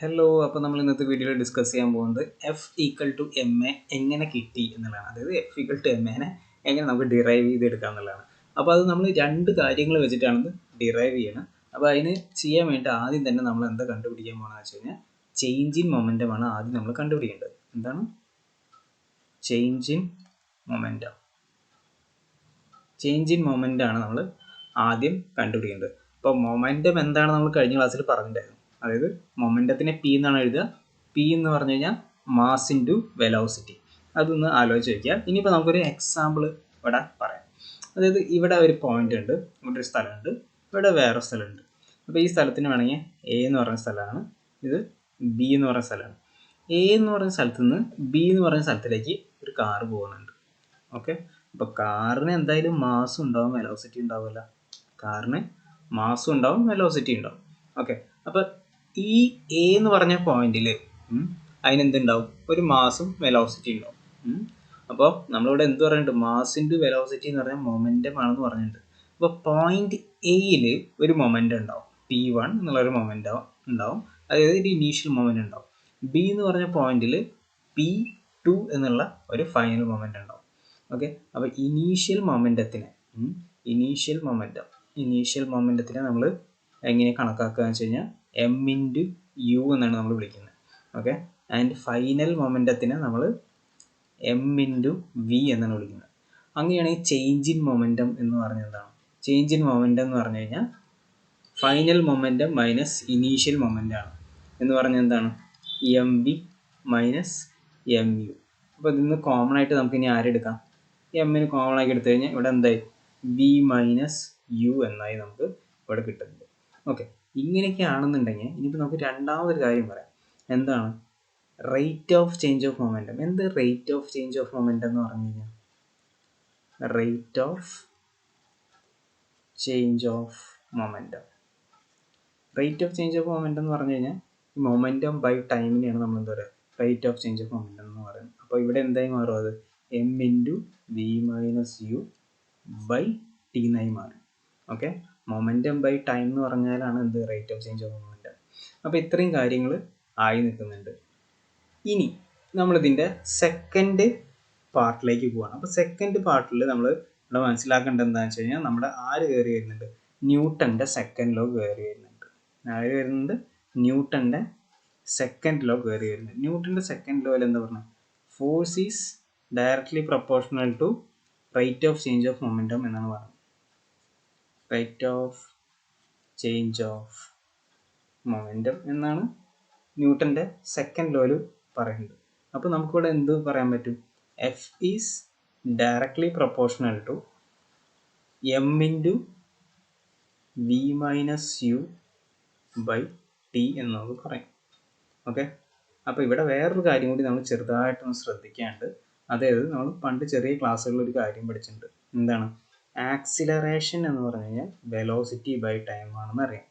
Hello, അപ്പോൾ നമ്മൾ ഇന്നത്തെ വീഡിയോയിൽ ഡിസ്കസ് ചെയ്യാൻ പോകുന്നത് F equal to M A എങ്ങനെ കിട്ടി എന്നുള്ളതാണ്. അതായത് എഫ് ഈക്വൽ ടു എം എനെ എങ്ങനെ നമുക്ക് ഡിറൈവ് ചെയ്തെടുക്കാം എന്നുള്ളതാണ്. അപ്പോൾ അത് നമ്മൾ രണ്ട് കാര്യങ്ങൾ വെച്ചിട്ടാണ് ഡിറൈവ് ചെയ്യണം. അപ്പോൾ അതിന് ചെയ്യാൻ വേണ്ടി ആദ്യം തന്നെ നമ്മൾ എന്താ കണ്ടുപിടിക്കാൻ പോകണമെന്ന് വെച്ച് കഴിഞ്ഞാൽ ചേഞ്ച് ഇൻ മൊമെൻറ്റമാണ് ആദ്യം നമ്മൾ കണ്ടുപിടിക്കേണ്ടത്. എന്താണ് change in momentum? Change in moment ആണ് നമ്മൾ ആദ്യം കണ്ടുപിടിക്കേണ്ടത്. അപ്പോൾ മൊമെൻറ്റം എന്താണ് നമ്മൾ കഴിഞ്ഞ ക്ലാസ്സിൽ പറഞ്ഞിട്ടുണ്ടായിരുന്നു. അതായത് മൊമെൻറ്റത്തിനെ പി എന്നാണ് എഴുതുക. പി എന്ന് പറഞ്ഞു കഴിഞ്ഞാൽ മാസ് ഇൻറ്റു വെലോസിറ്റി. അതൊന്ന് ആലോചിച്ച് വയ്ക്കുക. ഇനിയിപ്പോൾ നമുക്കൊരു എക്സാമ്പിൾ ഇവിടെ പറയാം. അതായത് ഇവിടെ ഒരു പോയിന്റ് ഉണ്ട്, ഇവിടെ ഒരു സ്ഥലമുണ്ട്, ഇവിടെ വേറെ സ്ഥലമുണ്ട്. അപ്പോൾ ഈ സ്ഥലത്തിന് വേണമെങ്കിൽ എ എന്ന് പറയുന്ന സ്ഥലമാണ്, ഇത് ബി എന്ന് പറയുന്ന സ്ഥലമാണ്. എ എന്ന് പറയുന്ന സ്ഥലത്ത് നിന്ന് ബി എന്ന് പറയുന്ന സ്ഥലത്തിലേക്ക് ഒരു കാറ് പോകുന്നുണ്ട്. ഓക്കെ, അപ്പോൾ കാറിന് എന്തായാലും മാസും ഉണ്ടാവും വെലോസിറ്റി ഉണ്ടാവില്ല. കാറിന് മാസും ഉണ്ടാവും വെലോസിറ്റി ഉണ്ടാവും. ഓക്കെ, അപ്പോൾ ഈ എ എന്ന് പറഞ്ഞ പോയിന്റിൽ അതിനെന്തുണ്ടാവും? ഒരു മാസും വെലോസിറ്റി ഉണ്ടാവും. അപ്പോൾ നമ്മളിവിടെ എന്ത് പറയുന്നുണ്ട്? മാസ് ഇൻറ്റു വെലോസിറ്റി എന്ന് പറഞ്ഞാൽ മൊമെൻറ്റം ആണെന്ന് പറഞ്ഞിട്ടുണ്ട്. അപ്പോൾ പോയിന്റ് എയിൽ ഒരു മൊമെൻറ്റം ഉണ്ടാവും, P1 എന്നുള്ളൊരു മൊമെൻറ്റം ഉണ്ടാവും. അതായത് ഒരു ഇനീഷ്യൽ മൊമെൻറ്റം ഉണ്ടാവും. ബി എന്ന് പറഞ്ഞ പോയിന്റിൽ P2 എന്നുള്ള ഒരു ഫൈനൽ മൊമെൻറ്റം ഉണ്ടാവും. ഓക്കെ, അപ്പോൾ ഇനീഷ്യൽ മൊമെൻറ്റത്തിനെ നമ്മൾ എങ്ങനെ കണക്കാക്കുക എന്ന് വെച്ച് കഴിഞ്ഞാൽ എം ഇൻറ്റു യു എന്നാണ് നമ്മൾ വിളിക്കുന്നത്. ഓക്കെ, ആൻഡ് ഫൈനൽ മൊമെൻറ്റത്തിനെ നമ്മൾ എം ഇൻറ്റു വി എന്നാണ് വിളിക്കുന്നത്. അങ്ങനെയാണെങ്കിൽ ചേഞ്ച് ഇൻ മൊമെൻറ്റം എന്ന് പറഞ്ഞാൽ എന്താണ്? ചേഞ്ച് ഇൻ മൊമെൻറ്റം എന്ന് പറഞ്ഞു കഴിഞ്ഞാൽ final momentum minus initial momentum ആണ് എന്ന് പറഞ്ഞാൽ എന്താണ്? M V minus M U. അപ്പോൾ ഇതിൽ നിന്ന് കോമൺ ആയിട്ട് നമുക്ക് ഇനി ആരെടുക്കാം? എമ്മിന് കോമൺ ആക്കി എടുത്തു കഴിഞ്ഞാൽ ഇവിടെ എന്തായി? വി മൈനസ് യു എന്നായി നമുക്ക് ഇവിടെ കിട്ടുന്നത്. ഓക്കെ, ഇങ്ങനെയൊക്കെ ആണെന്നുണ്ടെങ്കിൽ ഇനിയിപ്പോൾ നമുക്ക് രണ്ടാമതൊരു കാര്യം പറയാം. എന്താണ്? Rate of change of momentum. എന്ത് rate of change of momentum എന്ന് പറഞ്ഞു കഴിഞ്ഞാൽ rate of change of momentum എന്ന് പറഞ്ഞു കഴിഞ്ഞാൽ മൊമെൻറ്റം ബൈ ടൈമിനെയാണ് നമ്മൾ എന്താ പറയുക? Rate of change of momentum എന്ന് പറയുന്നത്. അപ്പോൾ ഇവിടെ എന്തായി മാറും? അത് M into V minus U by T എന്നായി മാറും. ഓക്കെ, മൊമെൻറ്റം ബൈ ടൈം എന്ന് പറഞ്ഞാലാണ് എന്ത്? Rate of change of momentum. അപ്പോൾ ഇത്രയും കാര്യങ്ങൾ ആയി നിൽക്കുന്നുണ്ട്. ഇനി നമ്മളിതിൻ്റെ സെക്കൻഡ് പാർട്ടിലേക്ക് പോവാണ്. അപ്പോൾ സെക്കൻഡ് പാർട്ടിൽ നമ്മൾ ഇവിടെ മനസ്സിലാക്കേണ്ടത് എന്താണെന്ന് വെച്ച് കഴിഞ്ഞാൽ നമ്മുടെ ആര് കയറി വരുന്നുണ്ട്? ന്യൂട്ടൻ്റെ സെക്കൻഡ് ലോ കയറി വരുന്നുണ്ട്. ആര് വരുന്നുണ്ട്? ന്യൂട്ടൻ്റെ സെക്കൻഡ് ലോ കയറി വരുന്നുണ്ട്. ന്യൂട്ടൻ്റെ സെക്കൻഡ് ലോയിൽ എന്താ പറഞ്ഞത്? Force is directly proportional to rate of change of momentum എന്നാണ് പറയുന്നത്. Rate of change of momentum എന്നാണ് ന്യൂട്ടൻ്റെ സെക്കൻഡ് ലോയിൽ പറയുന്നത്. അപ്പോൾ നമുക്കിവിടെ എന്ത് പറയാൻ പറ്റും? F is directly proportional to M into V minus U by T എന്ന് നമുക്ക് പറയാം. ഓക്കെ, അപ്പോൾ ഇവിടെ വേറൊരു കാര്യം കൂടി നമ്മൾ ചെറുതായിട്ടൊന്ന് ശ്രദ്ധിക്കാണ്ട്. അതായത് നമ്മൾ പണ്ട് ചെറിയ ക്ലാസ്സുകളിൽ ഒരു കാര്യം പഠിച്ചിട്ടുണ്ട്. എന്താണ്? ആക്സിലറേഷൻ എന്ന് പറഞ്ഞു കഴിഞ്ഞാൽ വെലോസിറ്റി ബൈ ടൈം ആണെന്ന് അറിയാം.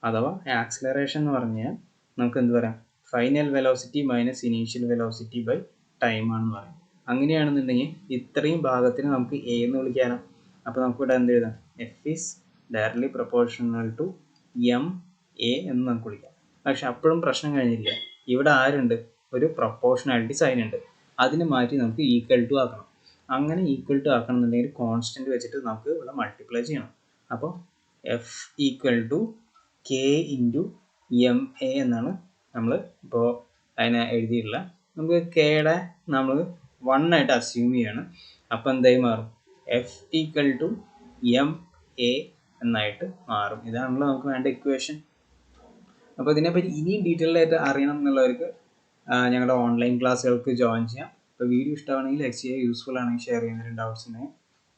അഥവാ ആക്സിലറേഷൻ എന്ന് പറഞ്ഞു കഴിഞ്ഞാൽ നമുക്ക് എന്ത് പറയാം? Final velocity minus initial velocity by time ആണെന്ന് പറയാം. അങ്ങനെയാണെന്നുണ്ടെങ്കിൽ ഇത്രയും ഭാഗത്തിന് നമുക്ക് എ എന്ന് വിളിക്കാനോ. അപ്പോൾ നമുക്കിവിടെ എന്ത് എഴുതാം? F is directly proportional to M A എന്ന് നമുക്ക് വിളിക്കാം. പക്ഷെ അപ്പോഴും പ്രശ്നം കഴിഞ്ഞില്ല. ഇവിടെ ആരുണ്ട്? ഒരു പ്രൊപ്പോർഷണാലിറ്റി സൈൻ ഉണ്ട്. അതിന് മാറ്റി നമുക്ക് ഈക്വൽ ടു ആക്കണം. അങ്ങനെ ഈക്വൽ ടു ആക്കണം എന്നുണ്ടെങ്കിൽ കോൺസ്റ്റൻറ്റ് വെച്ചിട്ട് നമുക്ക് ഇവിടെ മൾട്ടിപ്ലൈ ചെയ്യണം. അപ്പോൾ F equal to K into M A എന്നാണ് നമ്മൾ ഇപ്പോൾ അതിനെ എഴുതിയിട്ടുള്ള. നമുക്ക് കെയുടെ നമ്മൾ 1 ആയിട്ട് അസ്യൂം ചെയ്യാണ്. അപ്പോൾ എന്തായി മാറും? F equal to M A എന്നായിട്ട് മാറും. ഇതാണല്ലോ നമുക്ക് വേണ്ട ഇക്വേഷൻ. അപ്പോൾ ഇതിനെപ്പറ്റി ഇനിയും ഡീറ്റെയിൽ ആയിട്ട് അറിയണം എന്നുള്ളവർക്ക് ഞങ്ങളുടെ ഓൺലൈൻ ക്ലാസ്സുകൾക്ക് ജോയിൻ ചെയ്യാം. അപ്പോൾ വീഡിയോ ഇഷ്ടമാണെങ്കിൽ ലൈക്ക് ചെയ്യുക, യൂസ്ഫുൾ ആണെങ്കിൽ ഷെയർ ചെയ്യുന്നതിന് ഡൗട്ട്സ് ഉണ്ടെങ്കിൽ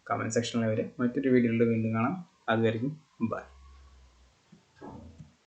കമൻറ്റ് സെക്ഷനിൽ വരെ. മറ്റൊരു വീഡിയോയിൽ വീണ്ടും കാണാം. അതുവരെയും ബൈ.